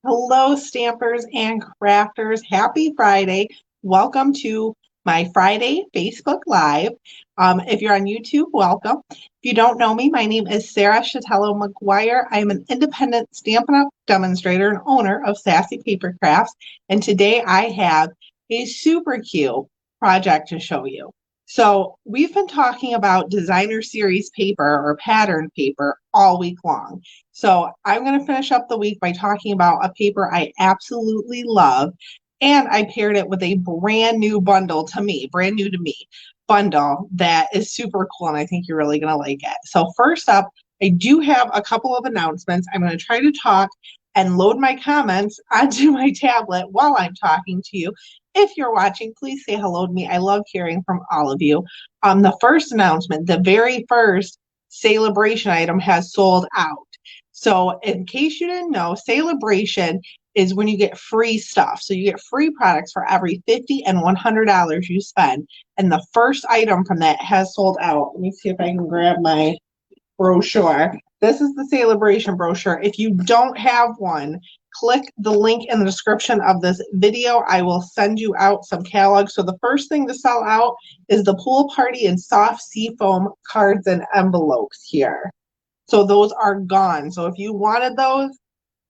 Hello, stampers and crafters. Happy Friday. Welcome to my Friday Facebook Live. If you're on YouTube, welcome. If you don't know me, my name is Sarah Chatello McGuire. I am an independent Stampin' Up! Demonstrator and owner of Sassy Paper Crafts. And today I have a super cute project to show you. So we've been talking about designer series paper or pattern paper all week long. So I'm going to finish up the week by talking about a paper I absolutely love. And I paired it with a brand new bundle to me, brand new to me bundle that is super cool. And I think you're really going to like it. So first up, I do have a couple of announcements. I'm going to try to talk and load my comments onto my tablet while I'm talking to you. If you're watching, please say hello to me. I love hearing from all of you. The first announcement, the very first Celebration item has sold out. So in case you didn't know, Celebration is when you get free stuff. So you get free products for every $50 and $100 you spend. And the first item from that has sold out. Let me see if I can grab my brochure. This is the Celebration brochure. If you don't have one, click the link in the description of this video. I will send you out some catalogs. So the first thing to sell out is the Pool Party and Soft Seafoam cards and envelopes here. So those are gone. So if you wanted those,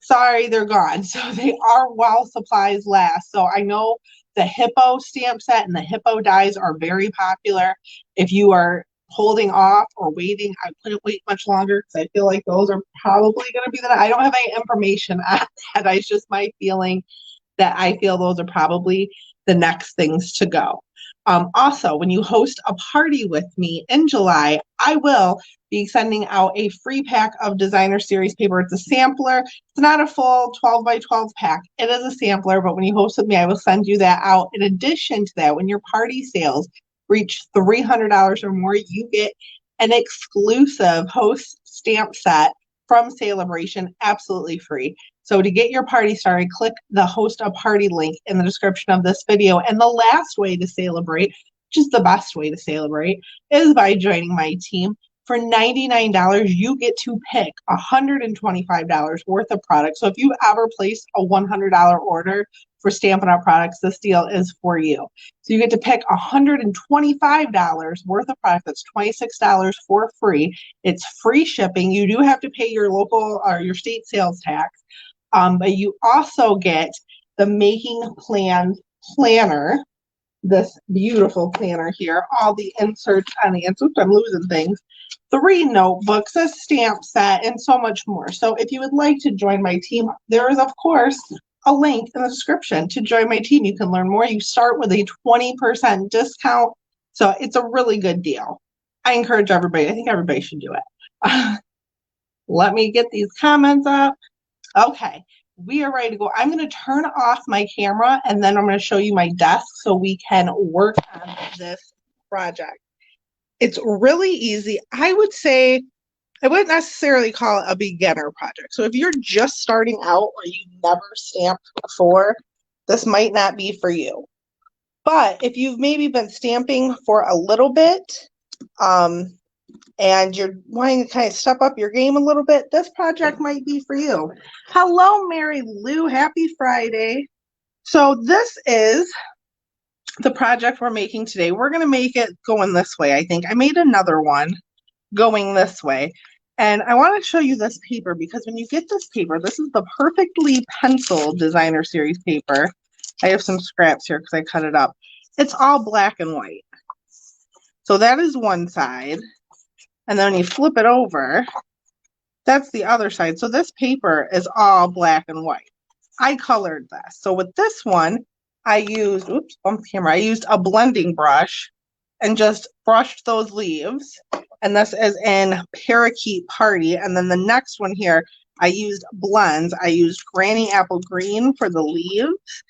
sorry, they're gone. So they are while supplies last. So I know the Hippo stamp set and the Hippo dies are very popular. If you are holding off or waiting, I couldn't wait much longer because I feel like those are probably going to be I don't have any information on that. It's just my feeling that I feel those are probably the next things to go. Also, when you host a party with me in July, I will be sending out a free pack of designer series paper. It's a sampler. It's not a full 12 by 12 pack. It is a sampler, but when you host with me, I will send you that out. In addition to that, when your party sales reach $300 or more, you get an exclusive host stamp set from Celebration, absolutely free. So to get your party started, click the host a party link in the description of this video. And the last way to celebrate, which is the best way to celebrate, is by joining my team. For $99, you get to pick $125 worth of products. So if you've ever placed a $100 order for Stampin' Up! Products, this deal is for you. So you get to pick $125 worth of product. That's $26 for free. It's free shipping. You do have to pay your local or your state sales tax. But you also get the Making Plans planner, this beautiful planner here, all the inserts on the inserts. I'm losing things. 3 notebooks, a stamp set, and so much more. So if you would like to join my team, there is, of course, a link in the description to join my team. You can learn more. You start with a 20% discount. So it's a really good deal. I encourage everybody. I think everybody should do it. Let me get these comments up. Okay, we are ready to go. I'm going to turn off my camera and then I'm going to show you my desk so we can work on this project. It's really easy. I would say I wouldn't necessarily call it a beginner project. So if you're just starting out or you've never stamped before, this might not be for you. But if you've maybe been stamping for a little bit, and you're wanting to kind of step up your game a little bit, this project might be for you. Hello, Mary Lou. Happy Friday. So this is the project we're making today. We're going to make it going this way, I think. I made another one going this way. And I want to show you this paper because when you get this paper, this is the Perfectly Pencil Designer Series paper. I have some scraps here because I cut it up. It's all black and white. So that is one side. And then when you flip it over, that's the other side. So this paper is all black and white. I colored this. So with this one, I used, oops, bump the camera. I used a blending brush and just brushed those leaves. And this is in Parakeet Party. And then the next one here, I used blends. I used Granny Apple Green for the leaves.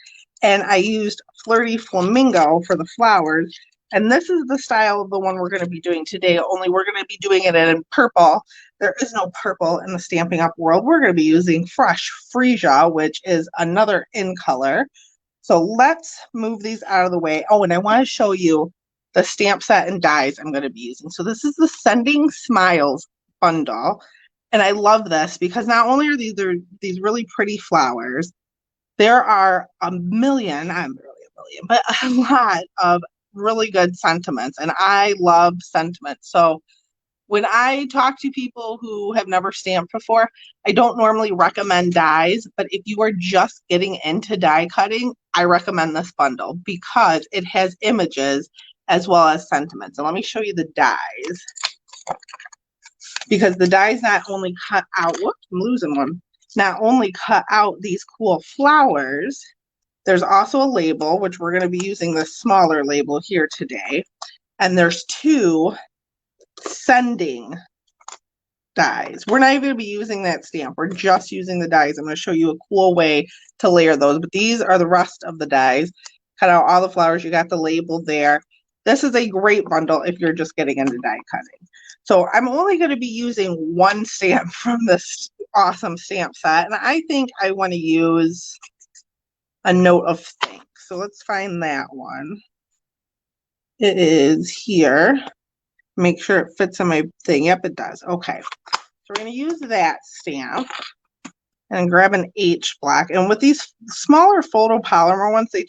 And I used Flirty Flamingo for the flowers. And this is the style of the one we're going to be doing today, only we're going to be doing it in purple. There is no purple in the Stampin' Up! World. We're going to be using Fresh Freesia, which is another in color. So let's move these out of the way. Oh, and I want to show you the stamp set and dies I'm going to be using. So this is the Sending Smiles bundle. And I love this because not only are these really pretty flowers, there are a million, not really a million, but a lot of really good sentiments. And I love sentiments. So when I talk to people who have never stamped before, I don't normally recommend dies, but if you are just getting into die cutting, I recommend this bundle because it has images as well as sentiments. And let me show you the dies, because the dies not only cut out, whoops, I'm losing one, not only cut out these cool flowers, there's also a label, which we're going to be using the smaller label here today. And there's 2 sending dies. We're not even going to be using that stamp. We're just using the dies. I'm going to show you a cool way to layer those. But these are the rest of the dies. Cut out all the flowers. You got the label there. This is a great bundle if you're just getting into die cutting. So I'm only going to be using 1 stamp from this awesome stamp set. And I think I want to use a note of thanks. So let's find that one. It is here. Make sure it fits on my thing. Yep, it does. Okay. So we're going to use that stamp and grab an H block. And with these smaller photopolymer ones, they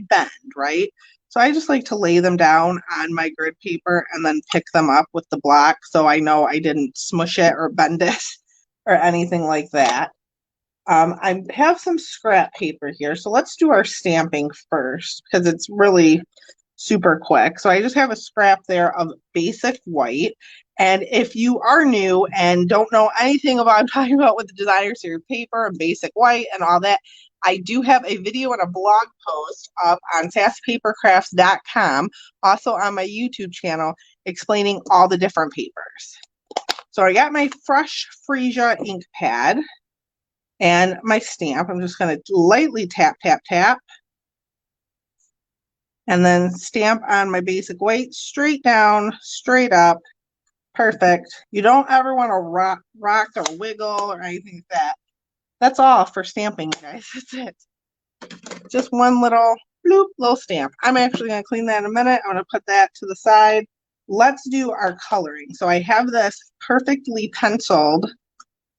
bend, right? So I just like to lay them down on my grid paper and then pick them up with the block so I know I didn't smush it or bend it or anything like that. I have some scrap paper here, so let's do our stamping first because it's really super quick. So I just have a scrap there of basic white. And if you are new and don't know anything about what I'm talking about with the designer series paper and basic white and all that, I do have a video and a blog post up on sasspapercrafts.com, also on my YouTube channel, explaining all the different papers. So I got my Fresh Freesia ink pad and my stamp. I'm just going to lightly tap, tap, tap. And then stamp on my basic white, straight down, straight up. Perfect. You don't ever want to rock or wiggle or anything like that. That's all for stamping, guys. That's it. Just one little bloop, little stamp. I'm actually going to clean that in a minute. I'm going to put that to the side. Let's do our coloring. So I have this perfectly penciled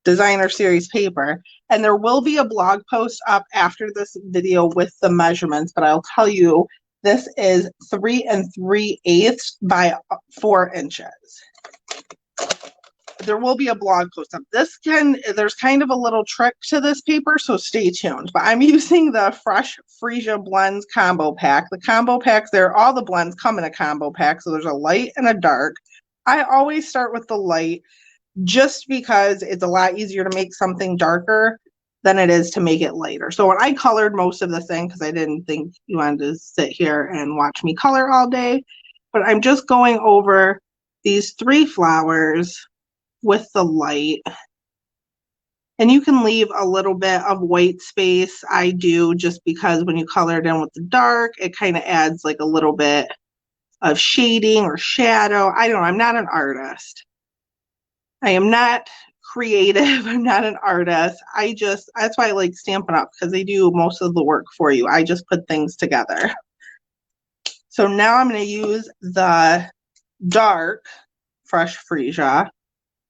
designer series paper, and there will be a blog post up after this video with the measurements, but I'll tell you, this is 3 3/8 by 4 inches. There will be a blog post up. There's kind of a little trick to this paper, so stay tuned. But I'm using the Fresh Freesia Blends combo pack. The combo packs there, all the blends come in a combo pack, so there's a light and a dark. I always start with the light just because it's a lot easier to make something darker than it is to make it lighter. So when I colored most of the thing, because I didn't think you wanted to sit here and watch me color all day, but I'm just going over these 3 flowers with the light. And you can leave a little bit of white space. I do, just because when you color it in with the dark, it kind of adds like a little bit of shading or shadow. I don't know. I'm not an artist. I am not creative. I'm not an artist. That's why I like Stampin' Up, because they do most of the work for you. I just put things together. So now I'm going to use the dark Fresh Freesia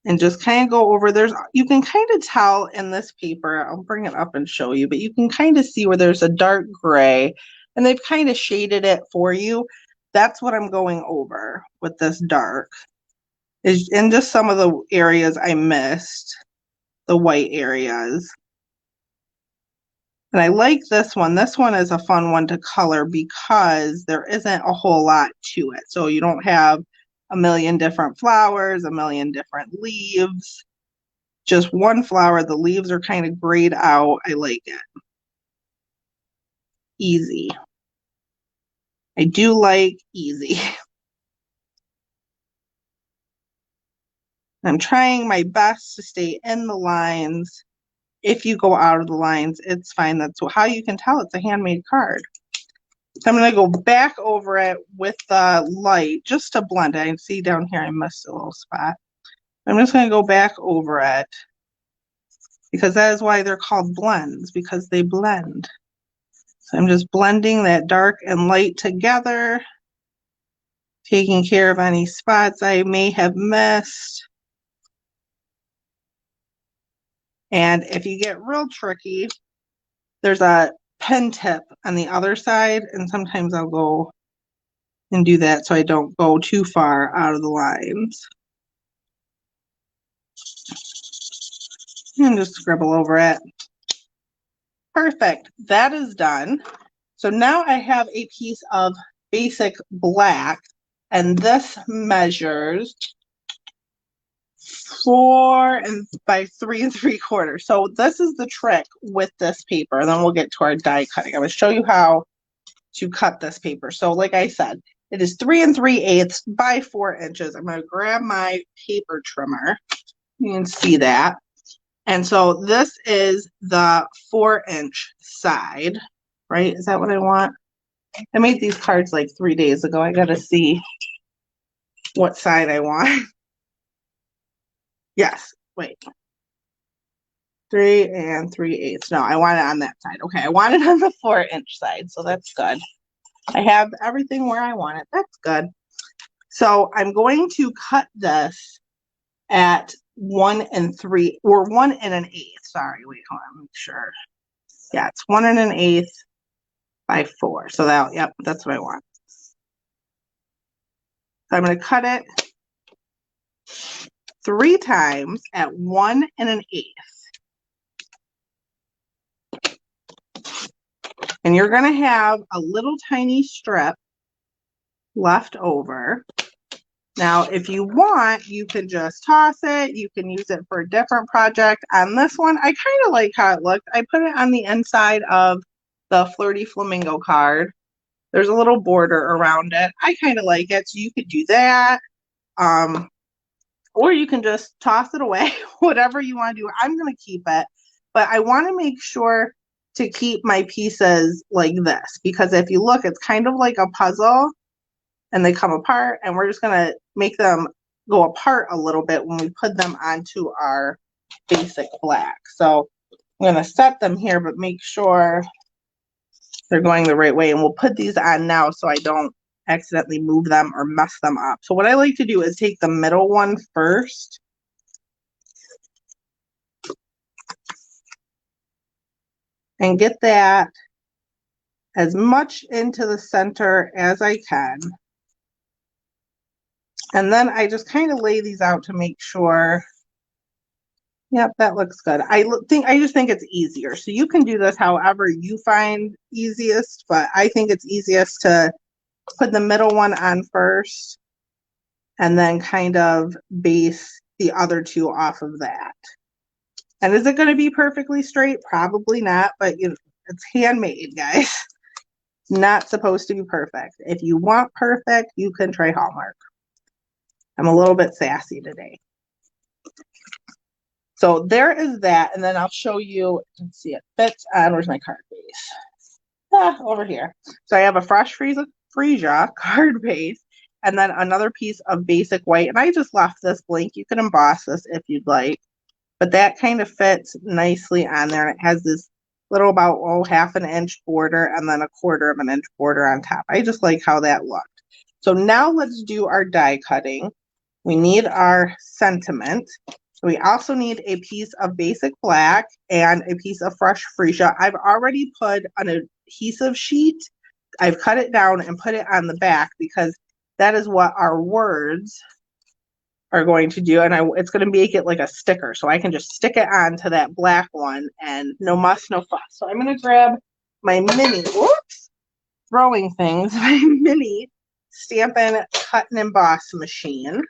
and just kind of go over. You can kind of tell in this paper, I'll bring it up and show you, but you can kind of see where there's a dark gray and they've kind of shaded it for you. That's what I'm going over with this dark. Is in just some of the areas I missed, the white areas. And I like this one. This one is a fun one to color because there isn't a whole lot to it. So you don't have a million different flowers, a million different leaves. Just one flower. The leaves are kind of grayed out. I like it. Easy. I do like easy. I'm trying my best to stay in the lines. If you go out of the lines, it's fine. That's how you can tell it's a handmade card. So I'm going to go back over it with the light just to blend it. I see down here I missed a little spot. I'm just going to go back over it because that is why they're called blends, because they blend. So I'm just blending that dark and light together, taking care of any spots I may have missed. And if you get real tricky, there's a pen tip on the other side, and sometimes I'll go and do that so I don't go too far out of the lines. And just scribble over it. Perfect. That is done. So now I have a piece of basic black, and this measures 4 by 3 3/4. So this is the trick with this paper. And then we'll get to our die cutting. I'm going to show you how to cut this paper. So like I said, it is 3 3/8 by 4 inches. I'm going to grab my paper trimmer. You can see that. And so this is the 4-inch side, right? Is that what I want? I made these cards like 3 days ago. I got to see what side I want. Yes, wait. 3 3/8. No, I want it on that side. Okay, I want it on the 4-inch side, so that's good. I have everything where I want it. That's good. So I'm going to cut this at 1 3 or 1 1/8. Sorry, wait, hold on, make sure. Yeah, it's 1 1/8 by 4. So that, yep, that's what I want. So I'm going to cut it 3 times at 1 1/8. And you're going to have a little tiny strip left over. Now, if you want, you can just toss it. You can use it for a different project. On this one, I kind of like how it looked. I put it on the inside of the Flirty Flamingo card. There's a little border around it. I kind of like it, so you could do that. Or you can just toss it away, whatever you want to do. I'm going to keep it, but I want to make sure to keep my pieces like this, because if you look, it's kind of like a puzzle and they come apart, and we're just going to make them go apart a little bit when we put them onto our basic black. So I'm going to set them here, but make sure they're going the right way. And we'll put these on now so I don't accidentally move them or mess them up. So what I like to do is take the middle one first. And get that as much into the center as I can. And then I just kind of lay these out to make sure. Yep, that looks good. I just think it's easier. So you can do this however you find easiest, but I think it's easiest to put the middle one on first and then kind of base the other two off of that. And is it going to be perfectly straight? Probably not, but you know, it's handmade, guys. Not supposed to be perfect. If you want perfect, you can try Hallmark. I'm a little bit sassy today. So there is that, and then I'll show you. Let's see, it fits on. Where's my card base? Over here. So I have a Fresh Freesia card base, and then another piece of basic white. And I just left this blank. You can emboss this if you'd like. But that kind of fits nicely on there. And it has this little about, 1/2 inch border and then 1/4 inch border on top. I just like how that looked. So now let's do our die cutting. We need our sentiment. We also need a piece of basic black and a piece of Fresh Freesia. I've already put an adhesive sheet. I've cut it down and put it on the back because that is what our words are going to do, and it's going to make it like a sticker, so I can just stick it onto that black one, and no muss, no fuss. So I'm going to grab my mini, throwing things, my mini Stampin' Cut and Emboss machine.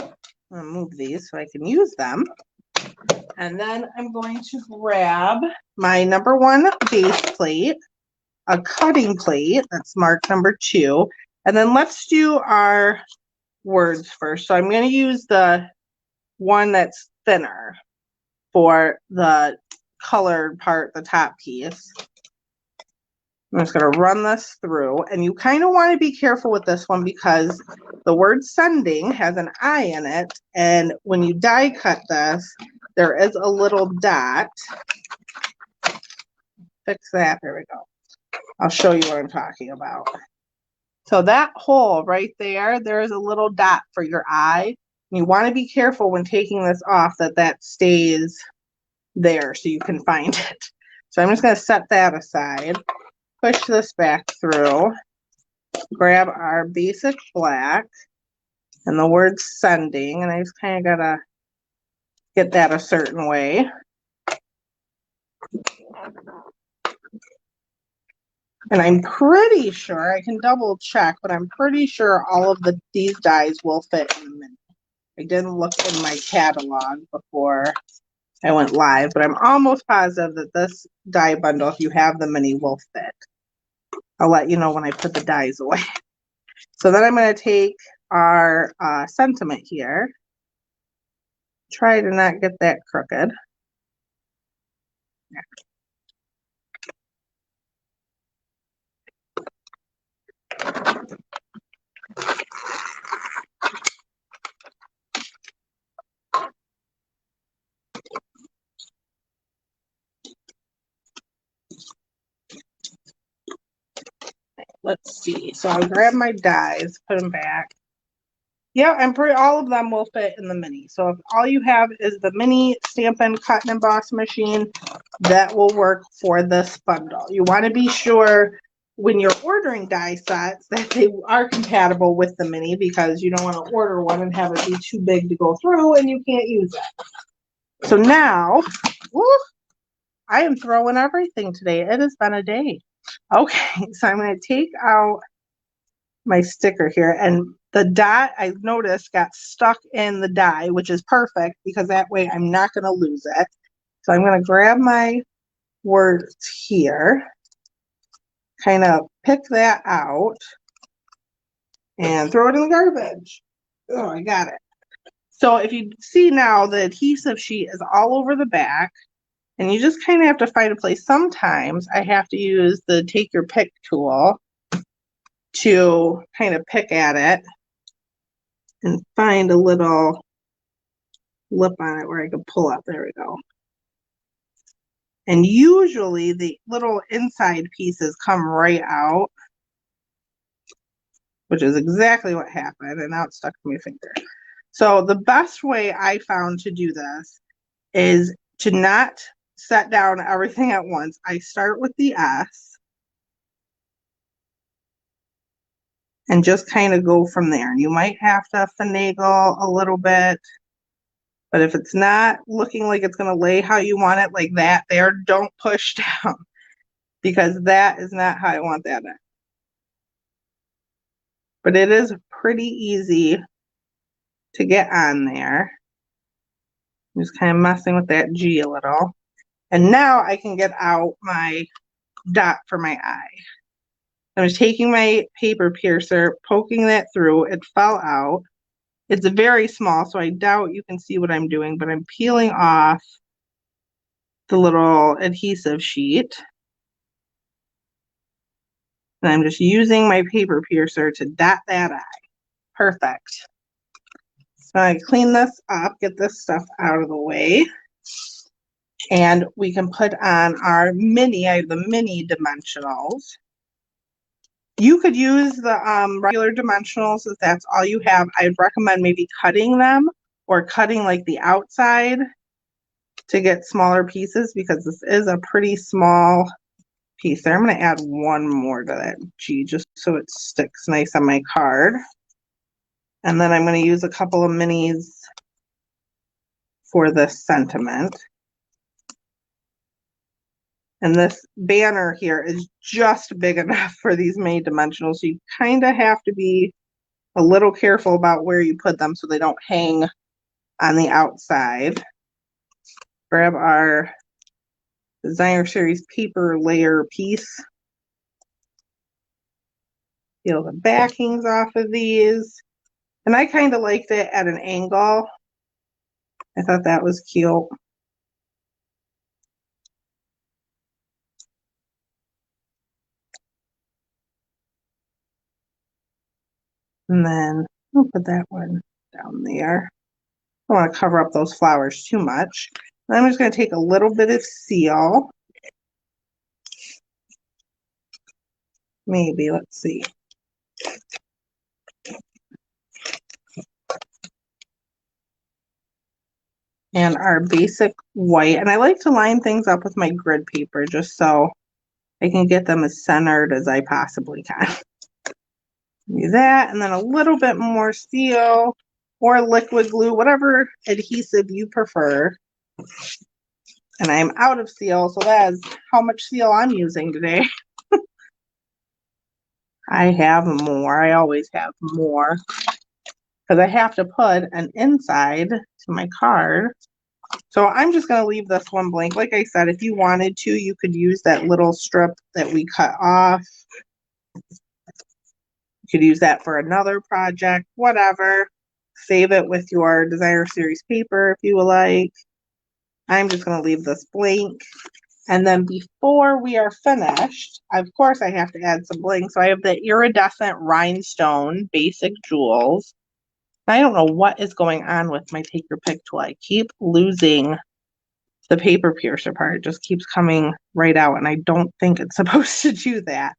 I'm going to move these so I can use them. And then I'm going to grab my number 1 base plate, a cutting plate, that's marked number 2, and then let's do our words first. So I'm going to use the one that's thinner for the colored part, the top piece. I'm just going to run this through, and you kind of want to be careful with this one because the word sending has an I in it, and when you die cut this, there is a little dot. Fix that. There we go. I'll show you what I'm talking about. So that hole right there, there is a little dot for your eye. You want to be careful when taking this off that stays there so you can find it. So I'm just going to set that aside, push this back through, grab our basic black and the word sending, and I just kind of got to get that a certain way. And I'm pretty sure, I can double check, but I'm pretty sure all of these dies will fit in the mini. I didn't look in my catalog before I went live, but I'm almost positive that this die bundle, if you have the mini, will fit. I'll let you know when I put the dies away. So then I'm going to take our sentiment here. Try to not get that crooked. Let's see. So I'll grab my dies, put them back. Yeah, I'm pretty, all of them will fit in the mini. So if all you have is the mini Stampin' Cut and Emboss machine, that will work for this bundle. You want to be sure when you're ordering die sets that they are compatible with the mini, because you don't want to order one and have it be too big to go through and you can't use it. So now, I am throwing everything today. It has been a day. Okay, so I'm going to take out my sticker here, and the dot I noticed got stuck in the die, which is perfect because that way I'm not going to lose it. So I'm going to grab my words here, kind of pick that out and throw it in the garbage. Oh, I got it. So if you see now, the adhesive sheet is all over the back, and you just kind of have to find a place. Sometimes I have to use the take your pick tool to kind of pick at it and find a little lip on it where I can pull up. There we go. And usually the little inside pieces come right out, which is exactly what happened. And now it's stuck to my finger. So the best way I found to do this is to not set down everything at once. I start with the S and just kind of go from there. And you might have to finagle a little bit, but if it's not looking like it's going to lay how you want it, like that there, don't push down, because that is not how I want that in. But it is pretty easy to get on there. I'm just kind of messing with that G a little. And now I can get out my dot for my eye. I'm just taking my paper piercer, poking that through. It fell out. It's very small, so I doubt you can see what I'm doing, but I'm peeling off the little adhesive sheet. And I'm just using my paper piercer to dot that eye. Perfect. So I clean this up, get this stuff out of the way. And we can put on our mini, I have the mini dimensionals. You could use the regular dimensionals if that's all you have. I'd recommend maybe cutting them or cutting like the outside to get smaller pieces, because this is a pretty small piece there. I'm going to add one more to that G just so it sticks nice on my card. And then I'm going to use a couple of minis for this sentiment. And this banner here is just big enough for these mini dimensionals. So you kind of have to be a little careful about where you put them so they don't hang on the outside. Grab our Designer Series paper layer piece. Peel the backings off of these. And I kind of liked it at an angle. I thought that was cute. And then we'll put that one down there. I don't want to cover up those flowers too much. And I'm just going to take a little bit of seal. Maybe, let's see. and our basic white. And I like to line things up with my grid paper just so I can get them as centered as I possibly can. Do that, and then a little bit more seal or liquid glue, whatever adhesive you prefer. And I'm out of seal, so that is how much seal I'm using today. I have more. I always have more because I have to put an inside to my card. So I'm just going to leave this one blank. Like I said, if you wanted to, you could use that little strip that we cut off. You could use that for another project, whatever. Save it with your designer series paper if you would like. I'm just going to leave this blank. And then before we are finished, of course I have to add some bling. So I have the iridescent rhinestone basic jewels. I don't know what is going on with my take your pick tool. I keep losing the paper piercer part. It just keeps coming right out, and I don't think it's supposed to do that.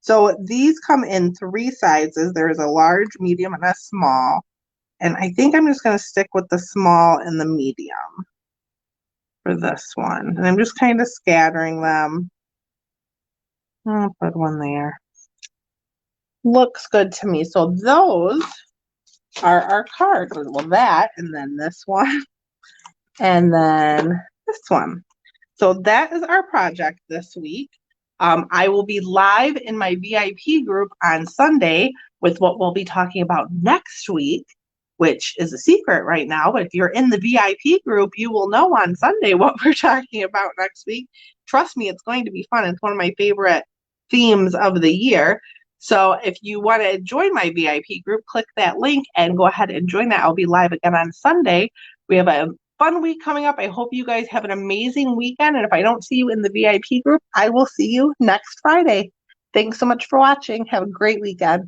So these come in 3 sizes. There's a large, medium, and a small. And I think I'm just going to stick with the small and the medium for this one. And I'm just kind of scattering them. I'll put one there. Looks good to me. So those are our cards. Well, that, and then this one, and then this one. So that is our project this week. I will be live in my VIP group on Sunday with what we'll be talking about next week, which is a secret right now. But if you're in the VIP group, you will know on Sunday what we're talking about next week. Trust me, it's going to be fun. It's one of my favorite themes of the year. So if you want to join my VIP group, click that link and go ahead and join that. I'll be live again on Sunday. We have a fun week coming up. I hope you guys have an amazing weekend. And if I don't see you in the VIP group, I will see you next Friday. Thanks so much for watching. Have a great weekend.